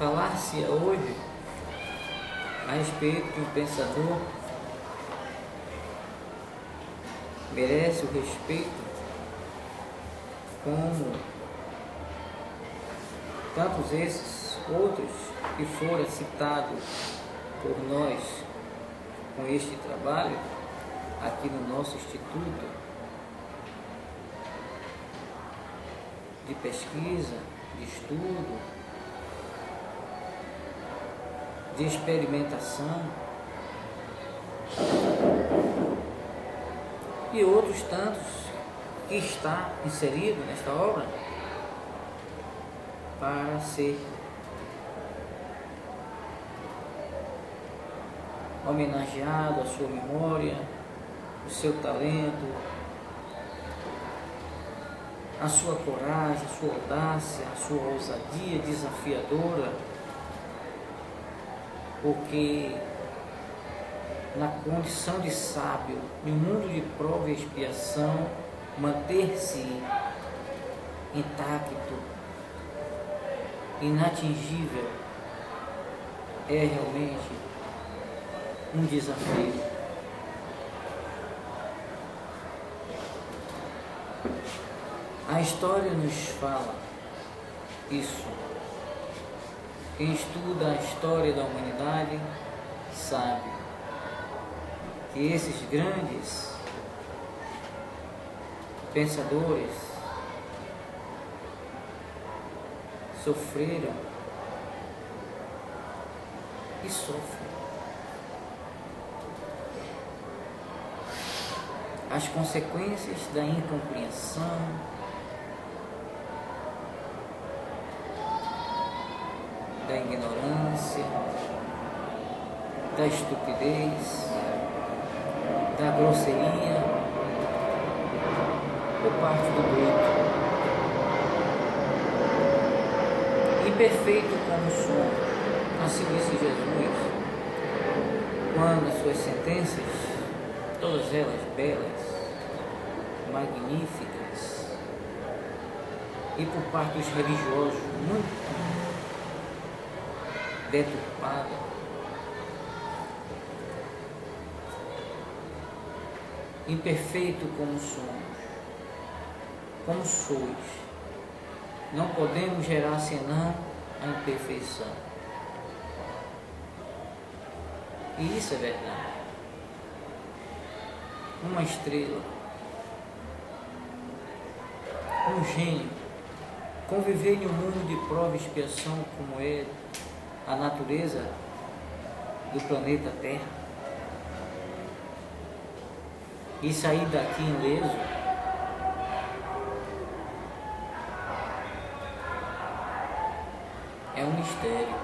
Falar-se hoje a respeito de um pensador merece o respeito como tantos esses outros que foram citados por nós com este trabalho aqui no nosso Instituto de Pesquisa, de Estudo, de Experimentação e outros tantos que está inserido nesta obra para ser homenageado a sua memória, o seu talento, a sua coragem, a sua audácia, a sua ousadia desafiadora, porque na condição de sábio, no mundo de prova e expiação, manter-se intacto, inatingível, é realmente um desafio. A história nos fala isso. Quem estuda a história da humanidade sabe que esses grandes pensadores sofreram e sofrem as consequências da incompreensão, da ignorância, da estupidez, da grosseria por parte do bruto. Imperfeito como somos, assim disse Jesus, quando as suas sentenças, todas elas belas, magníficas, e por parte dos religiosos muito deturpada, imperfeito como somos, como sois, não podemos gerar senão a imperfeição. E isso é verdade. Uma estrela, um gênio, conviver em um mundo de prova e expiação como é a natureza do planeta Terra e sair daqui ileso, é um mistério,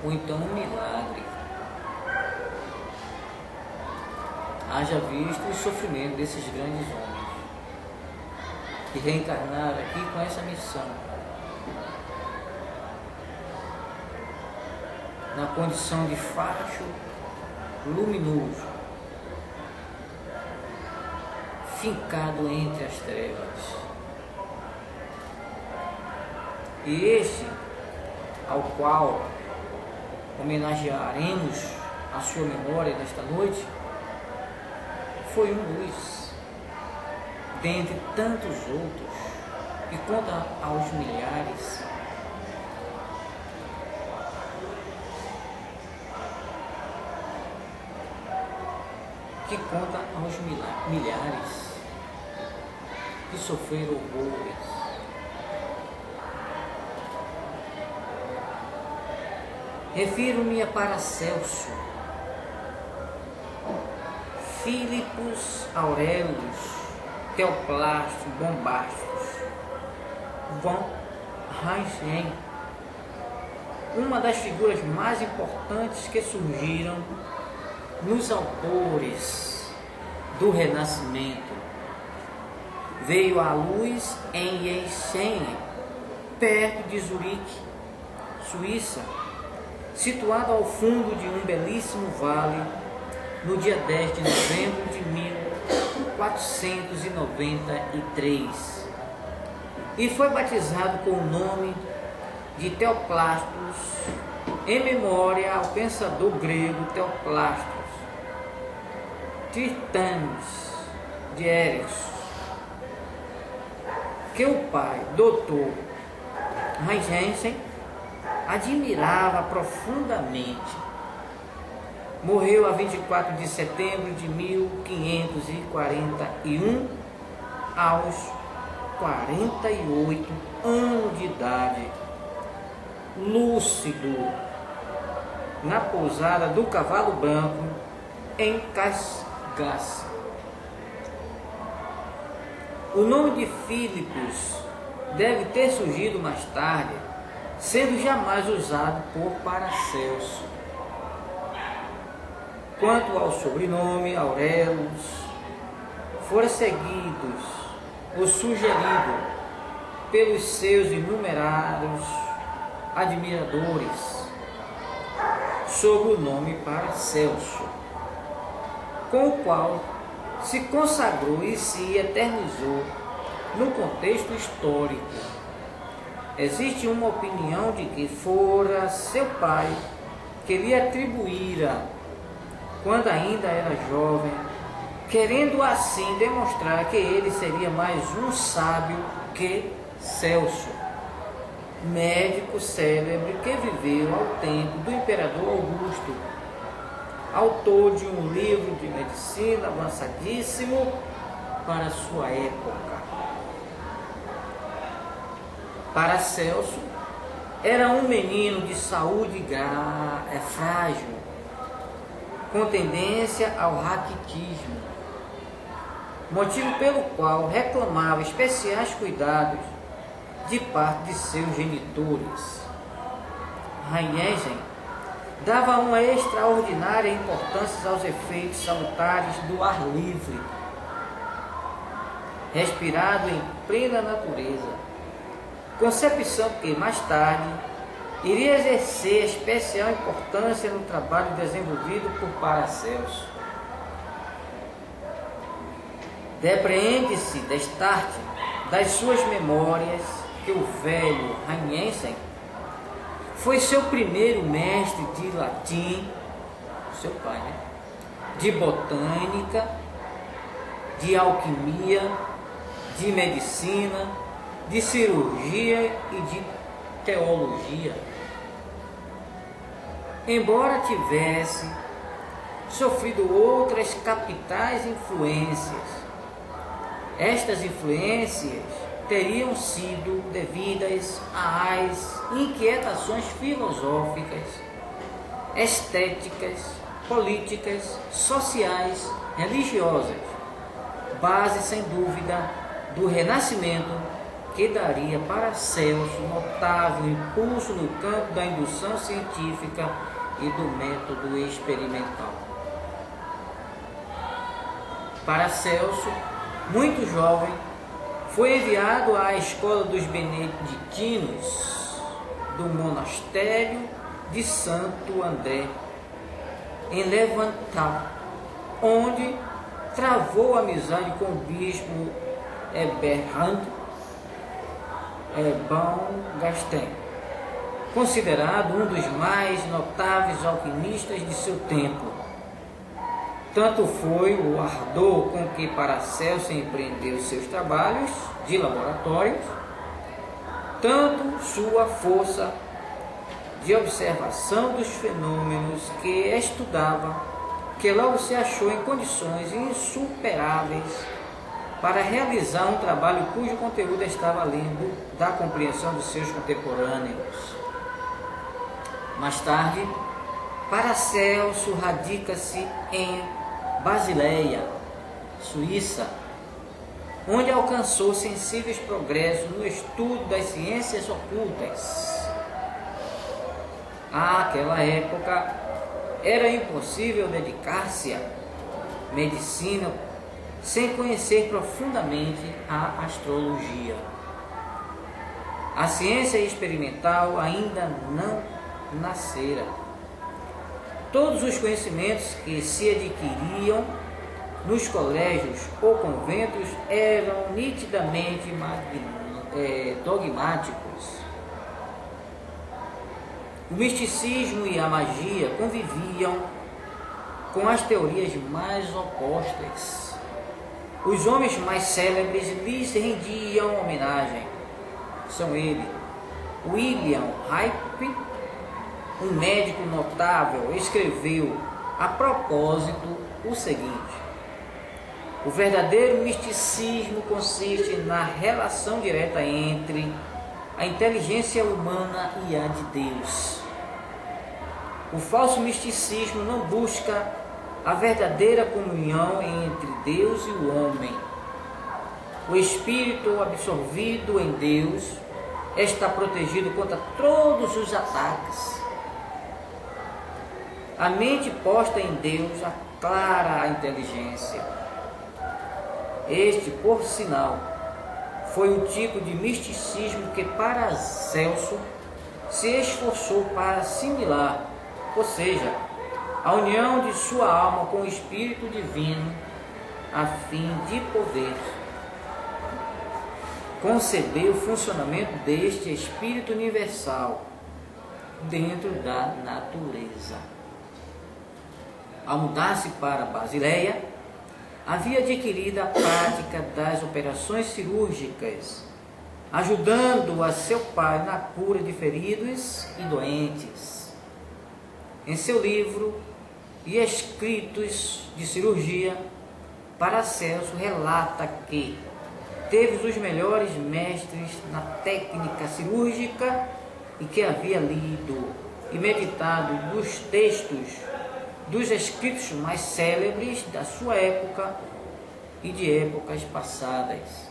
ou então um milagre. Haja visto o sofrimento desses grandes homens que reencarnaram aqui com essa missão, na condição de facho luminoso, fincado entre as trevas. E este, ao qual homenagearemos a sua memória nesta noite, foi um dos, dentre tantos outros, que conta aos milhares, que sofreram horrores. Refiro-me a Paracelso, Filipos Aurelius, Teoplastos, Bombastos, von Reinstein, uma das figuras mais importantes que surgiram nos autores do Renascimento. Veio à luz em Eenchen, perto de Zurique, Suíça, situado ao fundo de um belíssimo vale, no dia 10 de novembro de 1493, e foi batizado com o nome de Teoplastos, em memória ao pensador grego Teoplastos, Tritânis de Eresos, que o pai, doutor Huygens, admirava profundamente. Morreu a 24 de setembro de 1541, aos 48 anos de idade, lúcido, na pousada do Cavalo Branco, em Casgas. O nome de Filipos deve ter surgido mais tarde, sendo jamais usado por Paracelso. Quanto ao sobrenome Aurelos, fora seguidos ou sugerido pelos seus inumerados admiradores sob o nome Paracelso, com o qual se consagrou e se eternizou no contexto histórico. Existe uma opinião de que fora seu pai que lhe atribuíra, quando ainda era jovem, querendo assim demonstrar que ele seria mais um sábio que Celso, médico célebre que viveu ao tempo do imperador Augusto, autor de um livro de medicina avançadíssimo para sua época. Paracelso era um menino de saúde frágil, com tendência ao raquitismo, motivo pelo qual reclamava especiais cuidados de parte de seus genitores. Huygens dava uma extraordinária importância aos efeitos salutares do ar livre, respirado em plena natureza, concepção que mais tarde iria exercer especial importância no trabalho desenvolvido por Paracelso. Depreende-se destarte das suas memórias que o velho Huygens foi seu primeiro mestre de latim, seu pai, de botânica, de alquimia, de medicina, de cirurgia e de teologia. Embora tivesse sofrido outras capitais influências, estas influências teriam sido devidas às inquietações filosóficas, estéticas, políticas, sociais, religiosas, base sem dúvida do Renascimento, que daria para Celso notável impulso no campo da indução científica e do método experimental. Paracelso, muito jovem, foi enviado à escola dos beneditinos do monastério de Santo André, em Levantal, onde travou amizade com o bispo Eberhard Baumgarten, considerado um dos mais notáveis alquimistas de seu tempo. Tanto foi o ardor com que Paracelso empreendeu seus trabalhos de laboratórios, tanto sua força de observação dos fenômenos que estudava, que logo se achou em condições insuperáveis para realizar um trabalho cujo conteúdo estava além da compreensão de seus contemporâneos. Mais tarde, Paracelso radica-se em Basileia, Suíça, onde alcançou sensíveis progressos no estudo das ciências ocultas. Àquela época, era impossível dedicar-se à medicina sem conhecer profundamente a astrologia. A ciência experimental ainda não nascera. Todos os conhecimentos que se adquiriam nos colégios ou conventos eram nitidamente dogmáticos. O misticismo e a magia conviviam com as teorias mais opostas. Os homens mais célebres lhes rendiam homenagem. São ele, William Hype, um médico notável, escreveu a propósito o seguinte: o verdadeiro misticismo consiste na relação direta entre a inteligência humana e a de Deus. O falso misticismo não busca a verdadeira comunhão entre Deus e o homem. O espírito absorvido em Deus está protegido contra todos os ataques. A mente posta em Deus aclara a inteligência. Este, por sinal, foi o tipo de misticismo que Paracelso se esforçou para assimilar, ou seja, a união de sua alma com o Espírito Divino, a fim de poder conceber o funcionamento deste Espírito Universal dentro da natureza. Ao mudar-se para Basileia, havia adquirido a prática das operações cirúrgicas, ajudando a seu pai na cura de feridos e doentes. Em seu livro e escritos de cirurgia, Paracelso relata que teve os melhores mestres na técnica cirúrgica e que havia lido e meditado dos textos dos escritos mais célebres da sua época e de épocas passadas.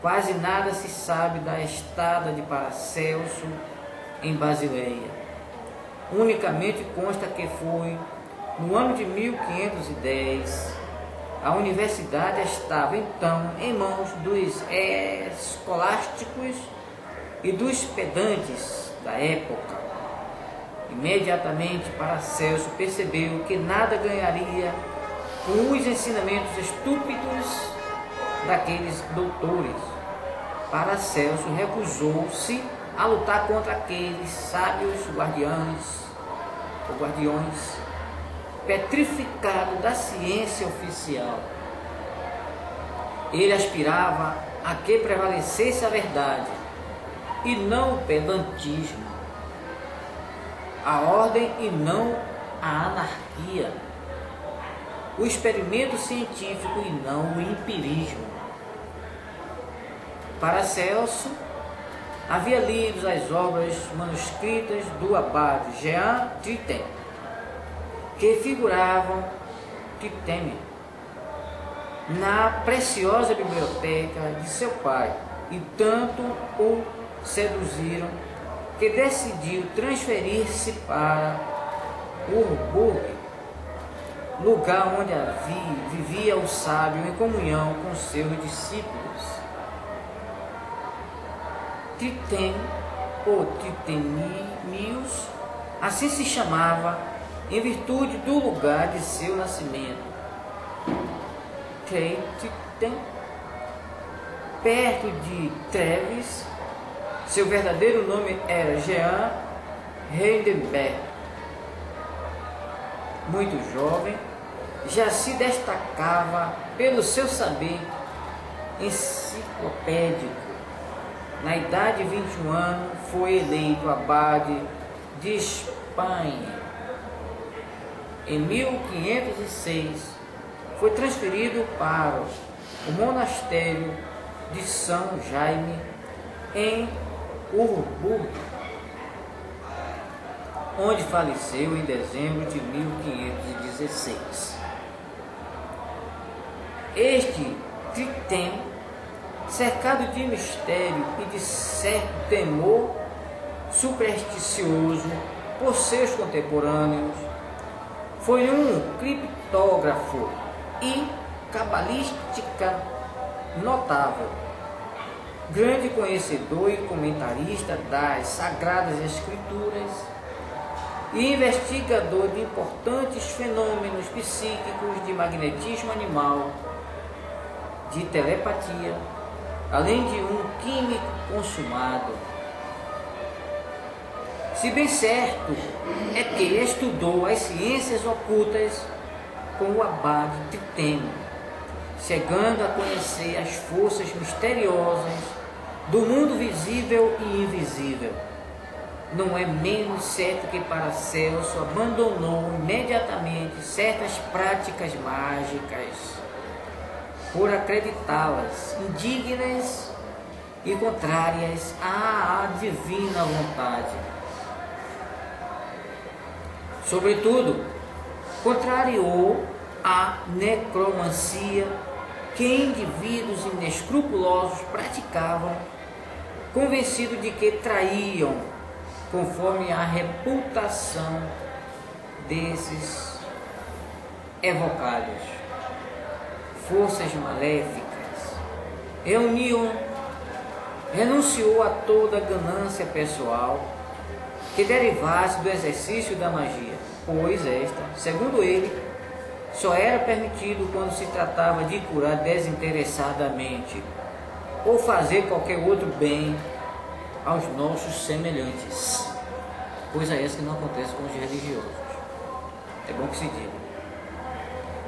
Quase nada se sabe da estada de Paracelso em Basileia. Unicamente consta que foi no ano de 1510. A universidade estava então em mãos dos escolásticos e dos pedantes da época. Imediatamente Paracelso percebeu que nada ganharia com os ensinamentos estúpidos daqueles doutores. Paracelso recusou-se a lutar contra aqueles sábios guardiões petrificados da ciência oficial. Ele aspirava a que prevalecesse a verdade e não o pedantismo, a ordem e não a anarquia, o experimento científico e não o empirismo. Paracelso havia lido as obras manuscritas do abade Jean Tritem, que figuravam Tritem na preciosa biblioteca de seu pai, e tanto o seduziram que decidiu transferir-se para Urburg, lugar onde vivia o sábio em comunhão com seus discípulos. Tritem, ou Tritemius, assim se chamava em virtude do lugar de seu nascimento. Tritem, perto de Treves. Seu verdadeiro nome era Jean Heidenberg. Muito jovem, já se destacava pelo seu saber enciclopédico. Na idade de 21 anos, foi eleito abade de Espanha. Em 1506, foi transferido para o monastério de São Jaime, em Urburg, onde faleceu em dezembro de 1516. Este Tritem, cercado de mistério e de certo temor supersticioso por seus contemporâneos, foi um criptógrafo e cabalística notável, grande conhecedor e comentarista das Sagradas Escrituras e investigador de importantes fenômenos psíquicos de magnetismo animal, de telepatia, além de um químico consumado. Se bem certo é que estudou as ciências ocultas com o abade Tritemo, chegando a conhecer as forças misteriosas do mundo visível e invisível. Não é menos certo que Paracelso abandonou imediatamente certas práticas mágicas por acreditá-las indignas e contrárias à divina vontade. Sobretudo, contrariou a necromancia que indivíduos inescrupulosos praticavam, convencidos de que traíam, conforme a reputação desses evocados, forças maléficas. Renunciou a toda ganância pessoal que derivasse do exercício da magia, pois esta, segundo ele, só era permitido quando se tratava de curar desinteressadamente ou fazer qualquer outro bem aos nossos semelhantes, coisa essa que não acontece com os religiosos. É bom que se diga.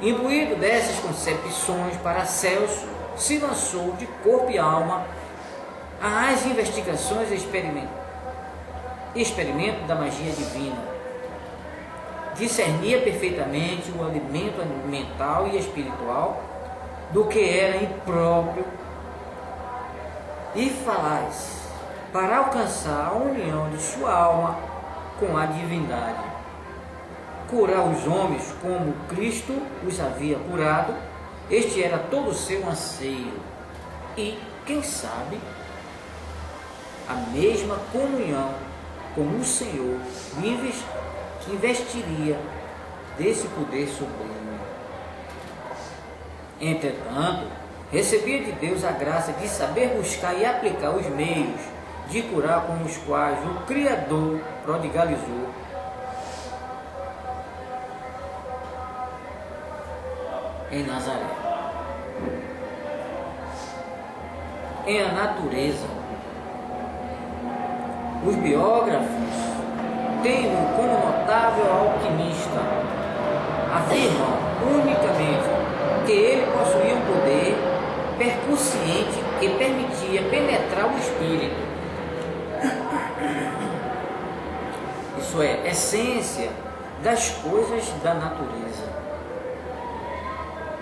Imbuído dessas concepções, Paracelso se lançou de corpo e alma às investigações e experimento da magia divina. Discernia perfeitamente o alimento mental e espiritual do que era impróprio e falaz, para alcançar a união de sua alma com a divindade. Curar os homens como Cristo os havia curado, este era todo o seu anseio. E, quem sabe, a mesma comunhão com o Senhor investiria desse poder sublime. Entretanto, recebia de Deus a graça de saber buscar e aplicar os meios de curar com os quais o Criador prodigalizou. Em Nazaré. Em A Natureza, os biógrafos têm-no como notável alquimista. Afirmam unicamente que ele possuía um poder percussiente que permitia penetrar o espírito. Isso é, essência das coisas da natureza.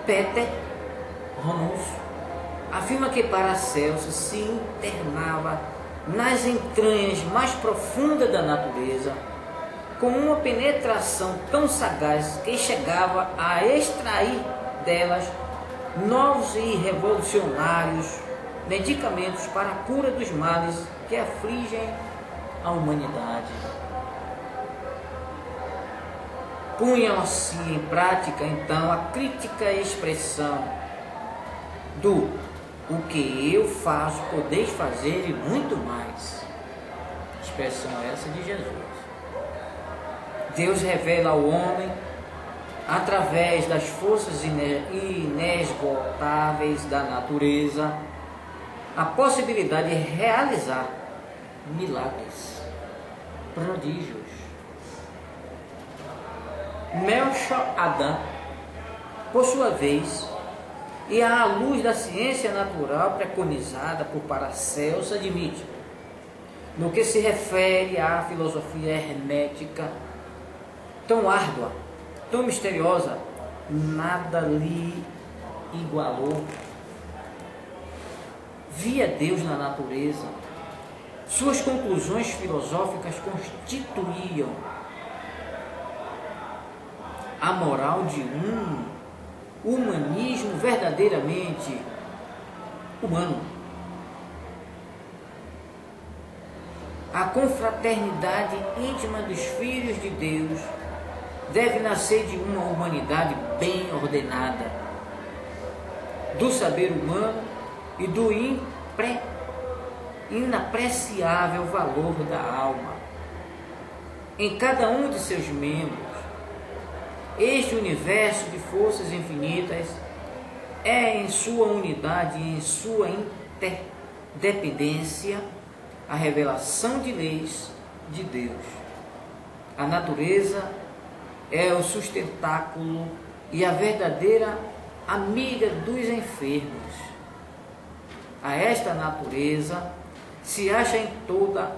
Peter Ronus afirma que Paracelso se internava nas entranhas mais profundas da natureza, com uma penetração tão sagaz que chegava a extrair delas novos e revolucionários medicamentos para a cura dos males que afligem a humanidade. Punham-se em prática, então, a crítica expressão do "o que eu faço, podeis fazer e muito mais". Expressão essa de Jesus. Deus revela ao homem, através das forças inesgotáveis da natureza, a possibilidade de realizar milagres, prodígios. Melchior Adam, por sua vez, e à luz da ciência natural preconizada por Paracelso, admite, no que se refere à filosofia hermética, tão árdua, tão misteriosa, nada lhe igualou. Via Deus na natureza. Suas conclusões filosóficas constituíam a moral de um humanismo verdadeiramente humano. A confraternidade íntima dos filhos de Deus deve nascer de uma humanidade bem ordenada, do saber humano e do inapreciável valor da alma. Em cada um de seus membros, este universo de forças infinitas é, em sua unidade e em sua interdependência, a revelação de leis de Deus. A natureza é o sustentáculo e a verdadeira amiga dos enfermos. A esta natureza se acha em toda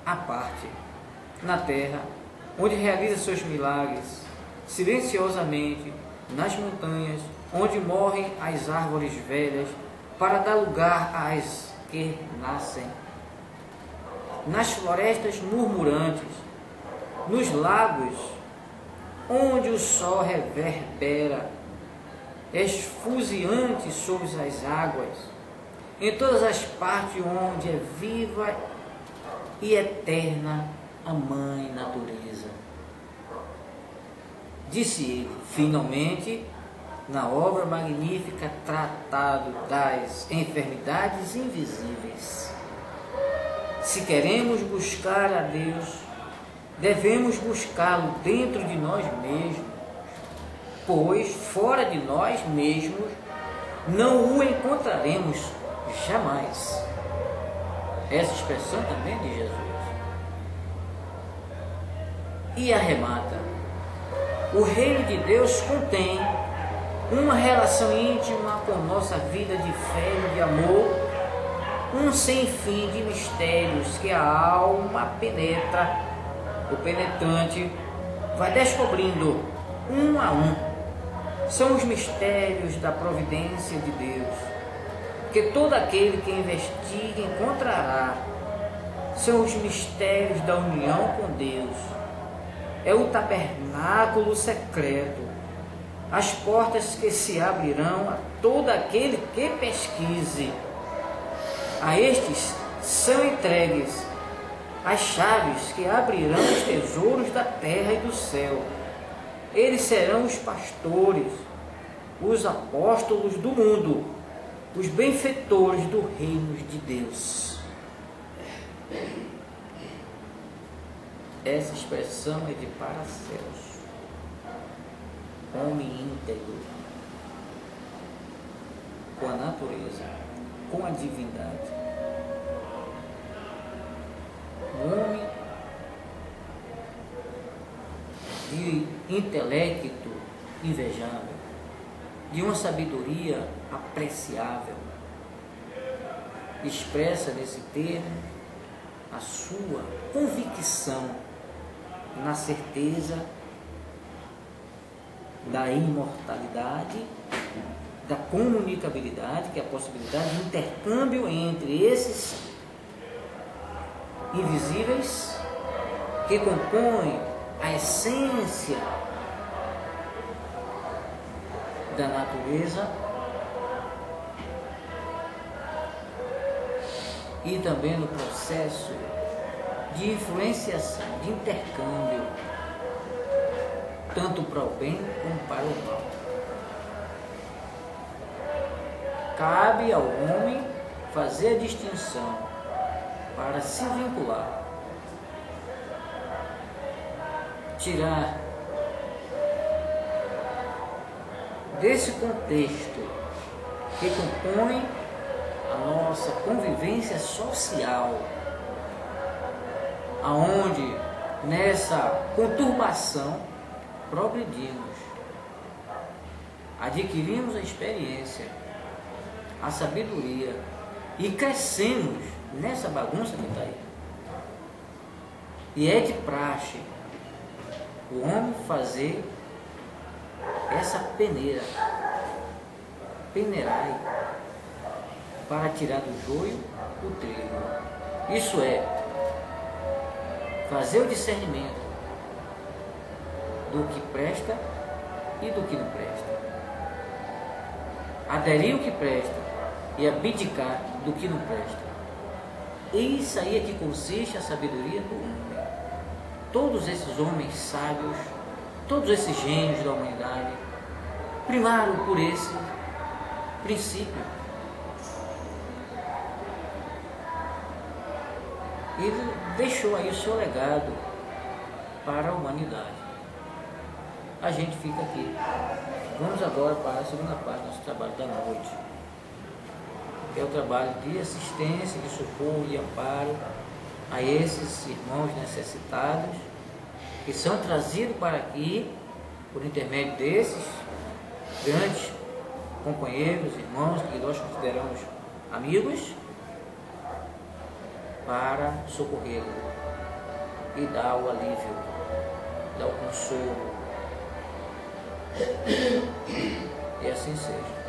a parte, na terra, onde realiza seus milagres, silenciosamente, nas montanhas, onde morrem as árvores velhas, para dar lugar às que nascem, nas florestas murmurantes, nos lagos, onde o sol reverbera, esfuziante sobre as águas, em todas as partes onde é viva e eterna a Mãe Natureza. Disse ele, finalmente, na obra magnífica Tratado das Enfermidades Invisíveis. Se queremos buscar a Deus, devemos buscá-lo dentro de nós mesmos, pois fora de nós mesmos não o encontraremos jamais. Essa expressão também de Jesus. E arremata: o reino de Deus contém uma relação íntima com nossa vida de fé e de amor, um sem fim de mistérios que a alma penetra, o penetrante vai descobrindo um a um. São os mistérios da providência de Deus, que todo aquele que investiga encontrará. São os mistérios da união com Deus. É o tabernáculo secreto, as portas que se abrirão a todo aquele que pesquise. A estes são entregues as chaves que abrirão os tesouros da terra e do céu. Eles serão os pastores, os apóstolos do mundo, os benfeitores do reino de Deus. Essa expressão é de Paracelso, homem íntegro, com a natureza, com a divindade. Um homem de intelecto invejável, de uma sabedoria apreciável, expressa nesse termo a sua convicção na certeza da imortalidade, da comunicabilidade, que é a possibilidade de intercâmbio entre esses invisíveis que compõem a essência da natureza e também no processo de influenciação, de intercâmbio, tanto para o bem como para o mal. Cabe ao homem fazer a distinção para se vincular, tirar desse contexto que compõe a nossa convivência social, aonde nessa conturbação progredimos, adquirimos a experiência, a sabedoria e crescemos nessa bagunça que está aí. E é de praxe o homem fazer essa peneirai, para tirar do joio o trigo. Isso é, fazer o discernimento do que presta e do que não presta. Aderir o que presta e abdicar do que não presta. E isso aí é que consiste a sabedoria do homem. Todos esses homens sábios, todos esses gênios da humanidade, primaram por esse princípio. Ele deixou aí o seu legado para a humanidade. A gente fica aqui. Vamos agora para a segunda parte do nosso trabalho da noite, que é o trabalho de assistência, de socorro e amparo a esses irmãos necessitados que são trazidos para aqui por intermédio desses grandes companheiros, irmãos que nós consideramos amigos, para socorrê-lo e dar o alívio, dar o consolo. E assim seja.